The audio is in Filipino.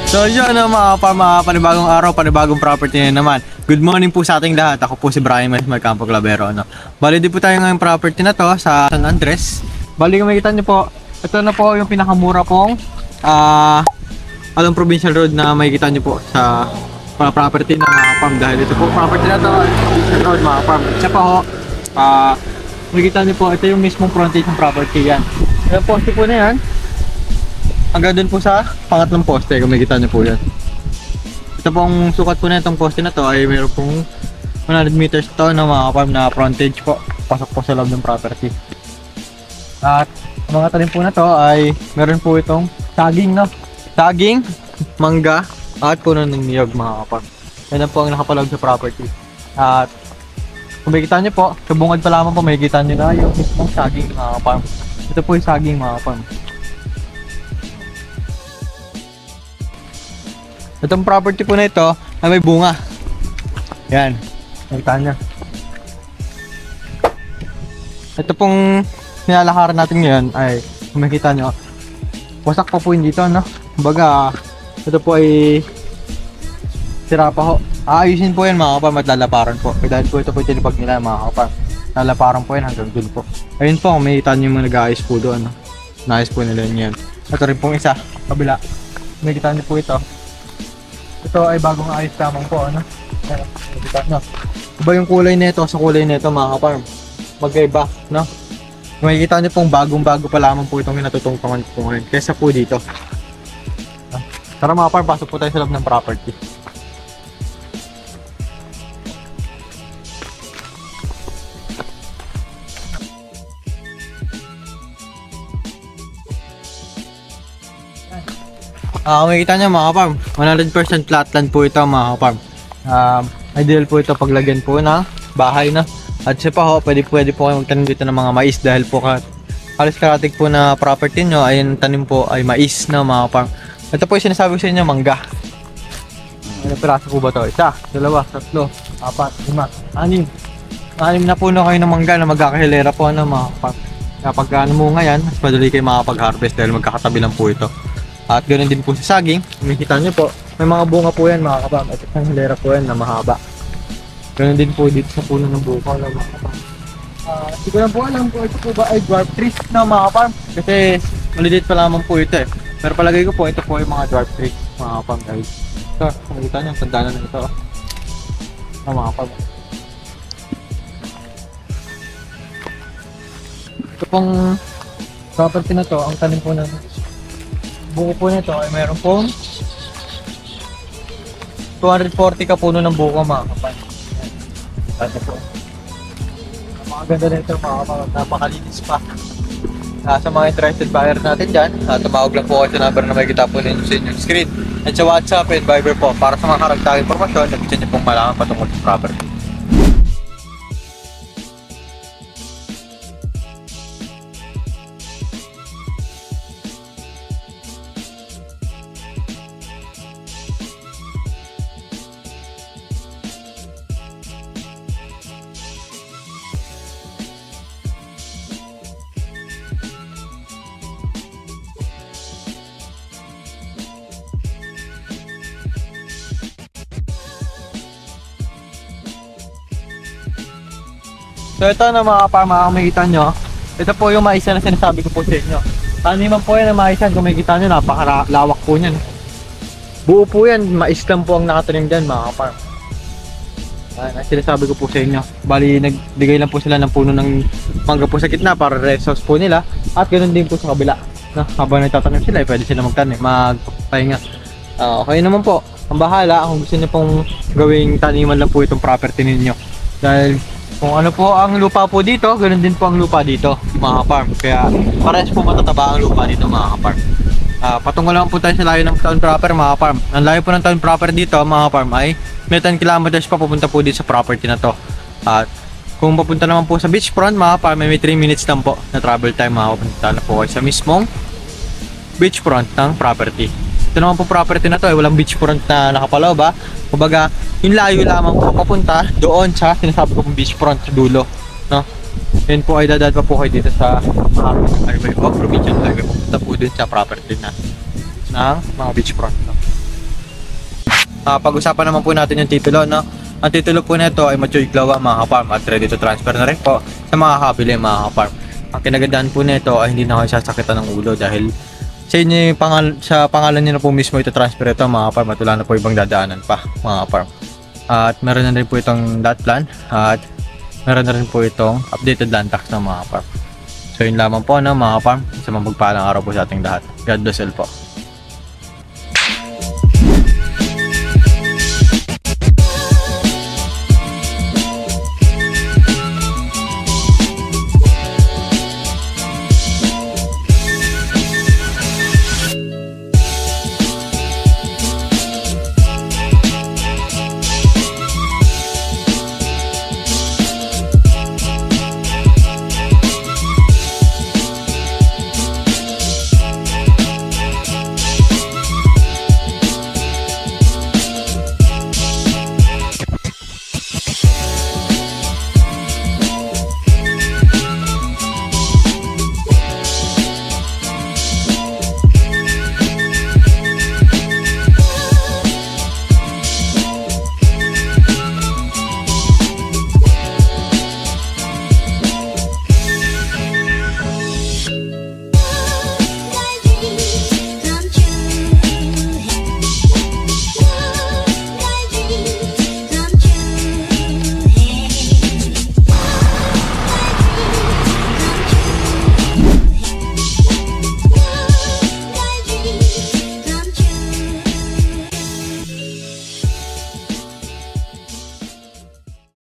So yun mga panibagong araw, panibagong property na naman. Good morning po sa ating lahat. Ako po si Brian Magcampo Clavero. Bali din po tayo ngayong property na to sa San Andres. Bali kung makikita nyo po, ito na po yung pinakamura pong Provincial Road na makikita nyo po sa property ng mga farm. Dahil ito po property na to, Provincial Road mga farm. Siya pa ho, makikita nyo po, ito yung mismong frontage ng property yan. Yung poste po na yan, hanggang dun po sa pangatlong poste, kung makikita nyo po yan. Ito pong sukat po na itong poste na to ay mayroon pong 100 meters to na mga farm na frontage po, pasok po sa loob ng property. At ang mga talim po na to ay meron po itong saging, no? Saging, mangga, at puno ng niyog mga farm. Yan po ang nakapaloob sa property. At kung makikita nyo po, sa bungad pa lamang po makikita nyo na yung mismong saging mga farm. Ito po yung saging mga farm. Itong property po na ito ay may bunga. Yan, nakita nyo. Ito pong nilalakaran natin ngayon ay kung makikita nyo, wasak pa po yun dito, no? Kumbaga, ito po ay sira pa ho. Aayusin po yan mga kapam at lalaparan po. Dahil po ito po yung tinipag nila mga kapam. Lalaparan po yan hanggang dun po. Ayun po, may kita nyo yung mga nag-aayos po doon, no? Naayos po nila yan. Ito rin pong isa, kabila. May kita nyo po ito. Ito ay bagong ayos lamang po, ano? May kita nyo. Iba yung kulay nito sa kulay nito mga kapam. Magkaiba, no? Makikita nyo pong bagong-bago pa lamang po itong hinatutungtungan po ngayon. Kesa po dito. Tara mga kapam, pasok po tayo sa loob ng property. Makikita nyo mga farm, 100% flatland po ito mga farm. Ideal po ito paglagyan po ng bahay na. At siya pa ho, pwede po kayo magtanim dito ng mga mais dahil po halos karatig po na property nyo ay tanim po ay mais na mga farm. Ito po yung sinasabi ko sa inyo, mangga. Ano piraso po ba ito? 1, 2, 3, 4, 5, 6 na puno kayo ng mangga na magkakahilera po ng mga farm. Kapag munga yan, mas madali kayo makapag-harvest dahil magkakatabi lang po ito. At ganoon din po sa saging, makikita nyo po, may mga bunga po yan mga kapam. At isang hilera po yan na mahaba. Ganoon din po dito sa puno ng buko na mga kapam. Hindi ko lang po alam po ito po ba ay dwarf trees na mga kapam. Kasi malilit pa lamang po ito eh. Pero palagay ko po ito po ay mga dwarf trees mga kapam. Dahil ito, makikita nyo, ang tanda na ito. Mga kapam. Ito pong property na to, ang tanim po na buko po nito ay meron pong 240 ka puno ng buko mga kapal. Ano po. Maganda nito mga kapal, napakalinis pa. Sa mga interested buyer natin dyan, tumawag lang po kayo sa number na makikita po ninyo sa inyong screen. At sa WhatsApp and Viber po para sa mga karagdagang impormasyon na gusto nyo pong malaman patungkol sa property. So ito na mga kapama, kung makikita nyo, ito po yung mais na sinasabi ko po sa inyo. Taniman po yan na mais yan, kung makikita nyo, napakalawak po yan. Buo po yan, mais lang po ang nakatanim dyan mga kapama. Sinasabi ko po sa inyo. Bali, nagbigay lang po sila ng puno ng mangga po sa gitna para resource po nila. At ganoon din po sa kabila. Habang nagtatanim sila, pwede sila magpahinga. Okay naman po, ang bahala kung gusto nyo pong gawing taniman lang po itong property ninyo. Dahil kung ano po ang lupa po dito, ganoon din po ang lupa dito mga farm. Kaya parehas po matataba ang lupa dito mga farm. Patungo lang po tayo sa layo ng town proper mga farm. Ang layo po ng town proper dito mga farm ay may 10 kilometers pa pupunta po dito sa property na to. At kung papunta naman po sa beachfront mga farm, may 3 minutes lang po na travel time mga papunta na po kayo sa mismong beachfront ng property. Ito naman po property na to ay walang beachfront na nakapalaw ba. Kumbaga, yung layo lamang po papunta doon sa sinasabi ko pong beachfront sa dulo, no? Yun po ay dadaan pa po kayo dito sa highway o provincial highway. Pupunta po din sa property na ng mga beachfront, no? Pag-usapan naman po natin yung titulo, no? Ang titulo po nito ay matured clawa mga ka-farm at ready to transfer na rin po sa mga kabili mga ka-farm. Ang kinagandaan po nito ay hindi na kayo sasakitan ng ulo dahil sa inyo sa pangalan niyo na po mismo ito transfer ito mga ka-farm at wala na po ibang dadaanan pa mga ka-farm. At meron na rin po itong lot plan at meron na rin po itong updated land tax ng mga ka-farm. So yun lamang po, no, mga ka-farm. Sa mapagpalang araw po sa ating lahat. God bless all po.